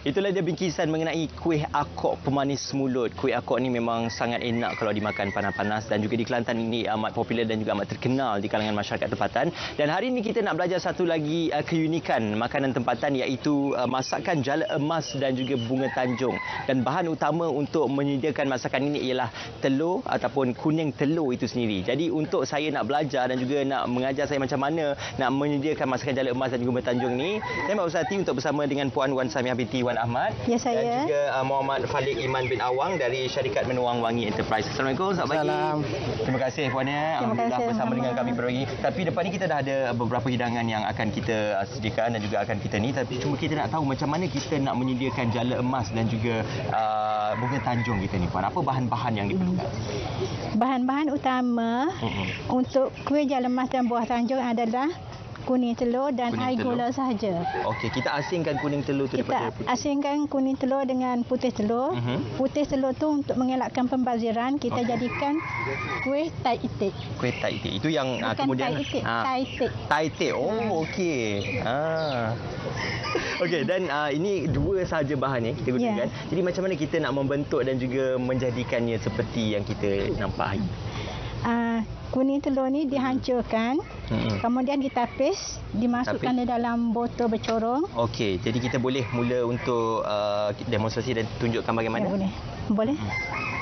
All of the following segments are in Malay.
Itulah dia bingkisan mengenai kuih akok pemanis mulut. Kuih akok ni memang sangat enak kalau dimakan panas-panas dan juga di Kelantan ini amat popular dan juga amat terkenal di kalangan masyarakat tempatan. Dan hari ini kita nak belajar satu lagi keunikan makanan tempatan iaitu masakan jala emas dan juga bunga tanjung. Dan bahan utama untuk menyediakan masakan ini ialah telur ataupun kuning telur itu sendiri. Jadi untuk saya nak belajar dan juga nak mengajar saya macam mana nak menyediakan masakan jala emas dan juga bunga tanjung ni, saya berusaha untuk bersama dengan Puan Wan Samiah binti Wan Ahmad. Ya, saya. Dan juga Muhammad Falik Iman bin Awang dari syarikat Menuang Wangi Enterprise. Assalamualaikum, selamat pagi. Terima kasih Puan ya. Alhamdulillah bersama dengan kami pagi. Tapi depan ni kita dah ada beberapa hidangan yang akan kita sediakan dan juga akan kita ni. Tapi cuma kita nak tahu macam mana kita nak menyediakan jala emas dan juga bunga tanjung kita ni Puan. Apa bahan-bahan yang diperlukan? Bahan-bahan utama untuk kuih jala emas dan buah tanjung adalah kuning telur dan air gula sahaja. Okey, kita asingkan kuning telur tu daripada putih. Kita asingkan kuning telur dengan putih telur. Putih telur tu untuk mengelakkan pembaziran, kita jadikan kuih tai itik. Kuih tai itik. Itu yang bukan kemudian tai itik, tai itik. Tai itik. Oh, okey. Okey, dan ini dua sahaja bahan yang kita gunakan. Jadi macam mana kita nak membentuk dan juga menjadikannya seperti yang kita nampak hari? Kuning telur ni dihancurkan, kemudian ditapis, dimasukkan di dalam botol bercorong. Okey, jadi kita boleh mula untuk demonstrasi dan tunjukkan bagaimana? Ya, boleh. Boleh.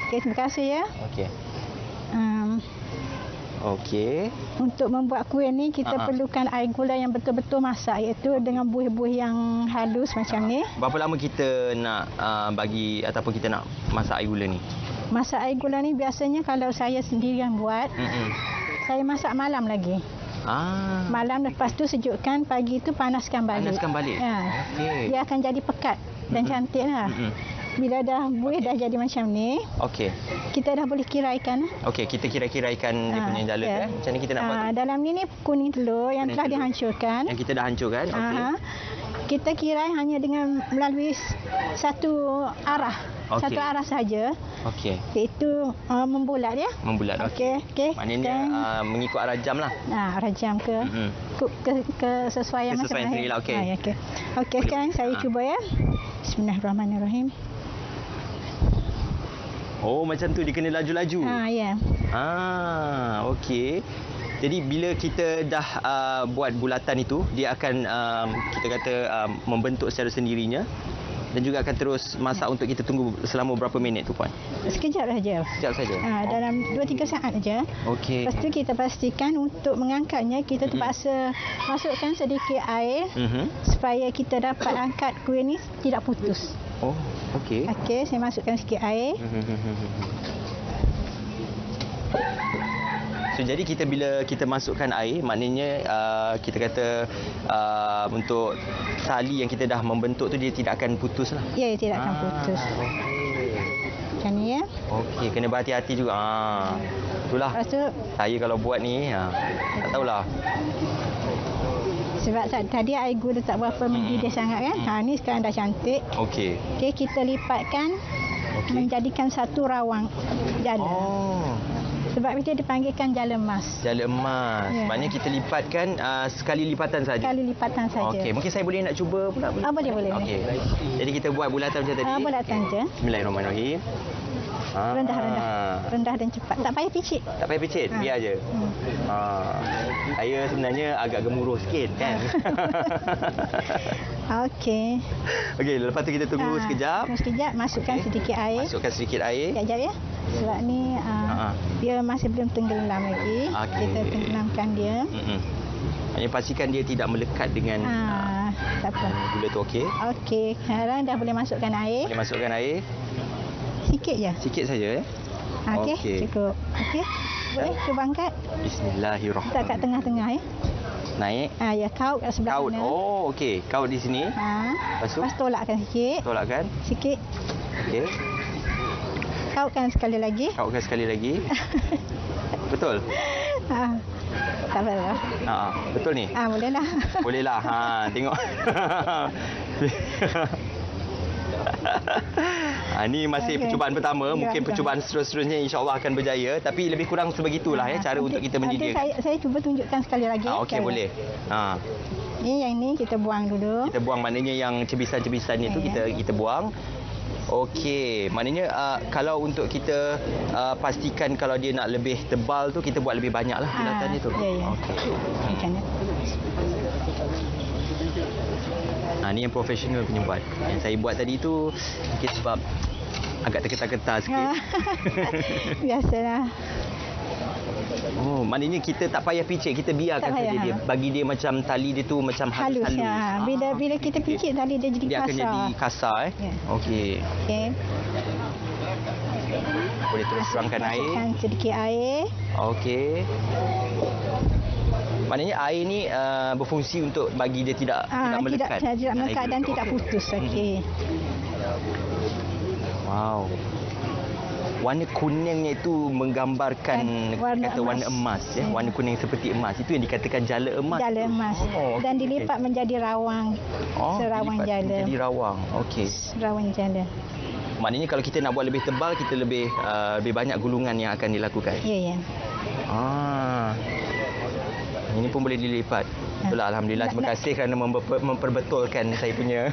Okey, terima kasih ya. Okey. Okey. Untuk membuat kuih ni kita perlukan air gula yang betul-betul masak, iaitu dengan buih-buih yang halus macam ni. Berapa lama kita nak bagi ataupun kita nak masak air gula ni? Masak air gula ni biasanya kalau saya sendiri yang buat, saya masak malam lagi. Malam lepas tu sejukkan, pagi tu panaskan balik. Panaskan balik? Ya. Okey. Dia akan jadi pekat dan cantik lah. Bila dah buih dah jadi macam ni, kita dah boleh kiraikan. Okey, kita kira-kiraikan dia punya jala kan? Macam ni kita nak buat. Dalam ni kuning telur yang telah dihancurkan. Yang kita dah hancurkan. Okey. Kita kirai hanya dengan melalui satu arah. Satu arah saja. Okey. Iaitu membulat ya. Membulat. Okey. Maknanya mengikut arah jam lah. Arah jam ke kesesuaian masing-masing. Kesesuaian sendiri lah. Okey. Okey, sekarang saya cuba ya. Bismillahirrahmanirrahim. Oh, macam tu dia kena laju-laju. Ya. Okey. Jadi bila kita dah buat bulatan itu, dia akan kita kata membentuk secara sendirinya dan juga akan terus masak untuk kita tunggu selama berapa minit tu Puan? Sekejap saja. Sekejap saja. Dalam 2-3 saat saja. Okey. Lepas tu kita pastikan untuk mengangkatnya kita terpaksa masukkan sedikit air supaya kita dapat angkat kuih ni tidak putus. Oh, okey. Okey, saya masukkan sikit air. So, jadi bila kita masukkan air, maknanya kita kata untuk tali yang kita dah membentuk tu dia tidak akan putus lah. Ya, tidak akan putus. Macam ni ya. Okey, kena berhati-hati juga. Itulah. Lepas tu, saya kalau buat ni, tak tahulah. Sebab tadi air gula tak berapa mendidih sangat kan. Ni sekarang dah cantik. Okey. Okey, kita lipatkan menjadikan satu rawang jala. Sebab dia dipanggilkan jala emas. Jala emas. Ya. Maknanya kita lipatkan sekali lipatan saja. Sekali lipatan saja. Okey, mungkin saya boleh nak cuba pula. Boleh. Okey. Jadi kita buat bulatan macam tadi. Bulatan je. Bismillahirrahmanirrahim. Rendah dan cepat. Tak payah picit. Tak payah picit, biar je. Saya sebenarnya agak gemuruh sikit kan. Okey. Okey, lepas tu kita tunggu sekejap. Sekejap, masukkan sedikit air. Masukkan sedikit air. Sekejap ya. Sebab ni dia masih belum tenggelam lagi. Kita tenggelamkan dia. Hanya pastikan dia tidak melekat dengan tak apa. Gula tu okey. Okey, sekarang dah boleh masukkan air. Boleh masukkan air. Sikit je. Sikit saja Okey, cukup. Okey. Boleh cuba angkat. Bismillahirrahmanirrahim. Letak kat tengah-tengah ya. Naik. Ya, kaut kat sebelah kaut. sana. Oh, okey. Kaut di sini. Lepas tolakkan sikit. Tolakkan. Sikit. Okey. Kautkan sekali lagi. Kautkan sekali lagi. Betul? Tak apa. Betul ni? Bolehlah. Bolehlah. Tengok. Ini masih percubaan pertama. Mungkin percubaan seterusnya insya-Allah akan berjaya. Tapi lebih kurang sebegitulah cara untuk kita menyediakan. Nanti saya cuba tunjukkan sekali lagi. Okey, boleh. Yang ini kita buang dulu. Kita buang, maknanya yang cebisan-cebisan itu kita buang. Okey, maknanya kalau untuk kita pastikan kalau dia nak lebih tebal tu, kita buat lebih banyaklah bilatannya tu. Ya. Okey. Macamnya. Ni yang profesional punya buat. Yang saya buat tadi tu mungkin sebab agak terketar-ketar sikit. Biasalah. Oh, maknanya kita tak payah picit, kita biarkan saja dia. Bagi dia macam tali dia tu macam halus. Bila kita picit tali dia jadi kasar. Dia akan jadi kasar Okey. Boleh terus tuangkan air. Masukkan sedikit air. Okey. Maknanya air ni berfungsi untuk bagi dia tidak melekat. Tidak melekat dan tidak putus. Okey. Wow. Warna kuningnya itu menggambarkan warna emas ya. Warna kuning seperti emas. Itu yang dikatakan jala emas. Jala emas. Dan dilipat menjadi rawang. Serawang jala. Menjadi rawang. Okey. Rawang jala. Maknanya kalau kita nak buat lebih tebal, kita lebih banyak gulungan yang akan dilakukan. Ya. Ini pun boleh dilipat. Itulah, alhamdulillah. Terima kasih kerana memperbetulkan saya punya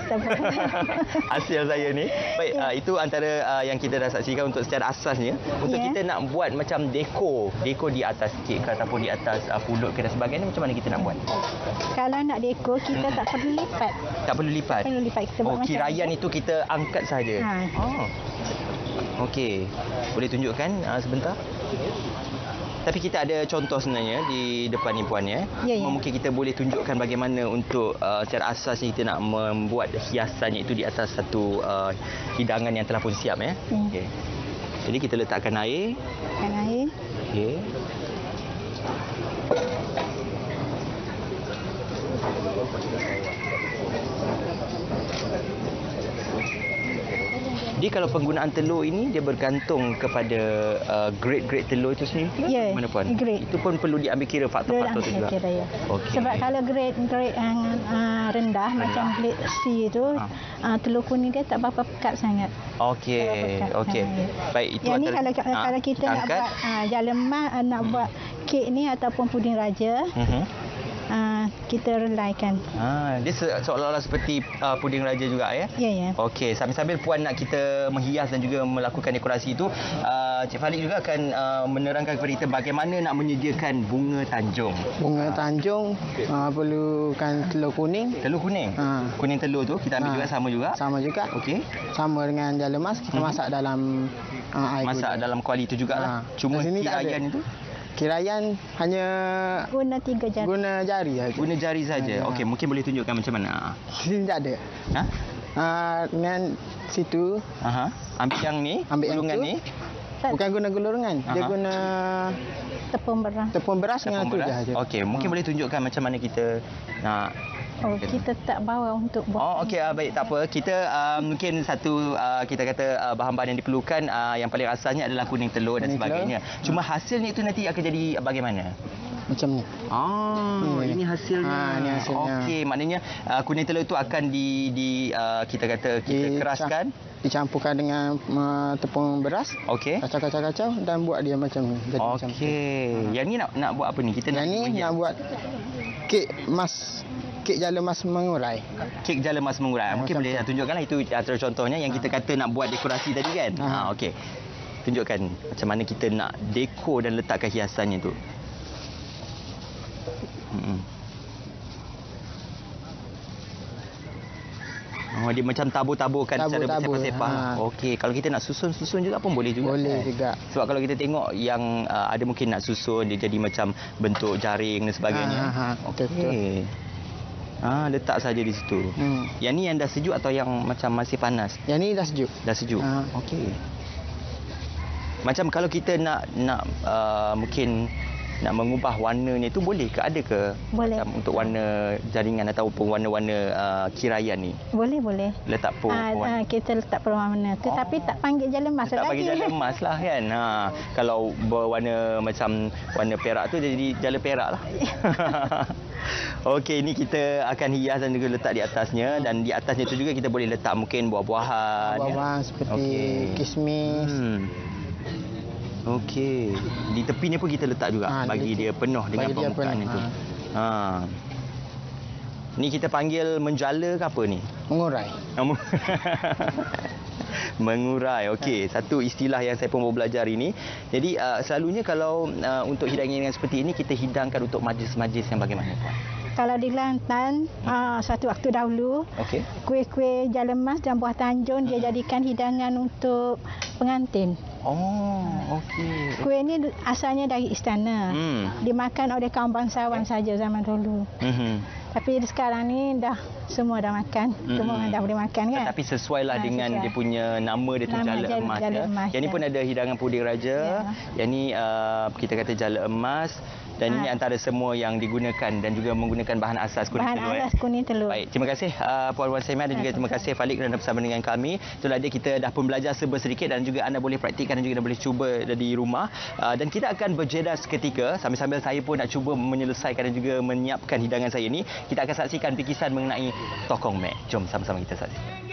hasil saya ni. Baik, itu antara yang kita dah saksikan untuk secara asasnya. Untuk kita nak buat macam dekor di atas kek ataupun di atas pulut ke dan sebagainya, macam mana kita nak buat? Kalau nak dekor, kita tak perlu lipat. Tak perlu lipat? Perlu lipat. Kita buat kirayan itu kita angkat saja. Okey. Boleh tunjukkan sebentar? Tapi kita ada contoh sebenarnya di depan ni puan ya. Mungkin kita boleh tunjukkan bagaimana untuk secara asasnya kita nak membuat hiasannya itu di atas satu hidangan yang telah pun siap ya. Okey. Jadi kita letakkan air. Okey. Jadi kalau penggunaan telur ini dia bergantung kepada grade telur itu sendiri. Mana puan? Grade. Itu pun perlu diambil kira faktor-faktor itu juga. Okay. Sebab kalau grade yang rendah macam grade C itu telur kuning dia tak berapa pekat sangat. Okey. Baik, itu yang ni kalau kita nak buat jala emas, nak buat kek ni ataupun puding raja. Kita relaikan. Dia seolah-olah seperti puding raja juga ya? Ya. Okey, sambil-sambil puan nak kita menghias dan juga melakukan dekorasi itu, Cik Falik juga akan menerangkan kepada kita bagaimana nak menyediakan bunga tanjung. Bunga tanjung perlukan telur kuning. Telur kuning? Kuning telur tu kita ambil juga sama juga? Sama juga. Okey. Sama dengan jala emas, kita masak dalam air. Masak dalam kuali itu jugalah. Cuma kirayan itu? Kirayan hanya guna 3 jari. Guna jari saja. Guna jari saja. Okey, mungkin boleh tunjukkan macam mana. Sini tak ada. Dengan situ. Ambil yang ni, gulungan ni. Bukan guna gulungan. Dia guna tepung beras dengan tu saja. Okey, mungkin boleh tunjukkan macam mana kita nak. Kita tak bawa untuk buat. Okey, baik, tak apa. Kita mungkin satu kita kata bahan-bahan yang diperlukan yang paling asasnya adalah kuning telur dan sebagainya. Cuma hasilnya itu nanti akan jadi bagaimana? Macam ni. Ini hasilnya. Ini hasilnya. Okey, maknanya kuning telur itu akan kita keraskan, dicampurkan dengan tepung beras. Okey. Kacau-kacau dan buat dia macam ni. Okey. Yang ni nak buat apa ni? Yang ni nak buat kek jala emas mengurai. Kek jala emas mengurai. Mungkin boleh tunjukkanlah itu antara contohnya yang kita kata nak buat dekorasi tadi kan. Okey. Tunjukkan macam mana kita nak dekor dan letakkan hiasannya tu. Dia macam tabur-taburkan secara bersepah-sepah. Okey, kalau kita nak susun juga pun boleh juga. Boleh juga. Sebab kalau kita tengok yang ada mungkin nak susun dia jadi macam bentuk jaring dan sebagainya. Okey. Letak saja di situ. Yang ni yang dah sejuk atau yang macam masih panas? Yang ni dah sejuk. Dah sejuk. Okey. Macam kalau kita nak mungkin nak mengubah warnanya itu boleh ke? Ada ke? Boleh. Macam untuk warna jaringan ataupun warna-warna kirayan ni? Boleh. Letak pewarna. Kita letak pewarna tu, tapi tak panggil jala emas lagi. Tak panggil jala emas lah kan. Kalau berwarna macam warna perak tu jadi jala perak lah. Okey, ini kita akan hias dan juga letak di atasnya, dan di atasnya tu juga kita boleh letak mungkin buah-buahan. Buah-buahan seperti kismis. Okey. Di tepi ni pun kita letak juga bagi dia penuh dengan permukaan itu. Ni kita panggil menjala ke apa ni? Mengurai. Mengurai. Okey, satu istilah yang saya pun baru belajar ini. Jadi selalunya kalau untuk hidangan seperti ini kita hidangkan untuk majlis-majlis yang bagaimana, Puan? Kalau di Kelantan, satu waktu dahulu, kuih-kuih jala emas dan buah tanjung dia jadikan hidangan untuk pengantin. Okey. Kuih ni asalnya dari istana. Dimakan oleh kaum bangsawan saja zaman dulu. Tapi sekarang ni semua dah makan. Semua orang dah boleh makan kan. Tapi sesuailah dengan dia punya nama dia tu, jala emas. Yang ni pun ada hidangan puding raja. Yang ni kita kata jala emas. Dan ini antara semua yang digunakan dan juga menggunakan bahan asas kuning telur. Bahan asas kuning telur. Baik, terima kasih Puan Wan Saimah dan juga terima kasih Falik kerana bersama dengan kami. Itulah dia, kita dah pun belajar serba sedikit dan juga anda boleh praktikkan dan juga anda boleh cuba di rumah. Dan kita akan berjeda seketika sambil-sambil saya pun nak cuba menyelesaikan dan juga menyiapkan hidangan saya ni. Kita akan saksikan bikisan mengenai tokong mek. Jom sama-sama kita saksikan.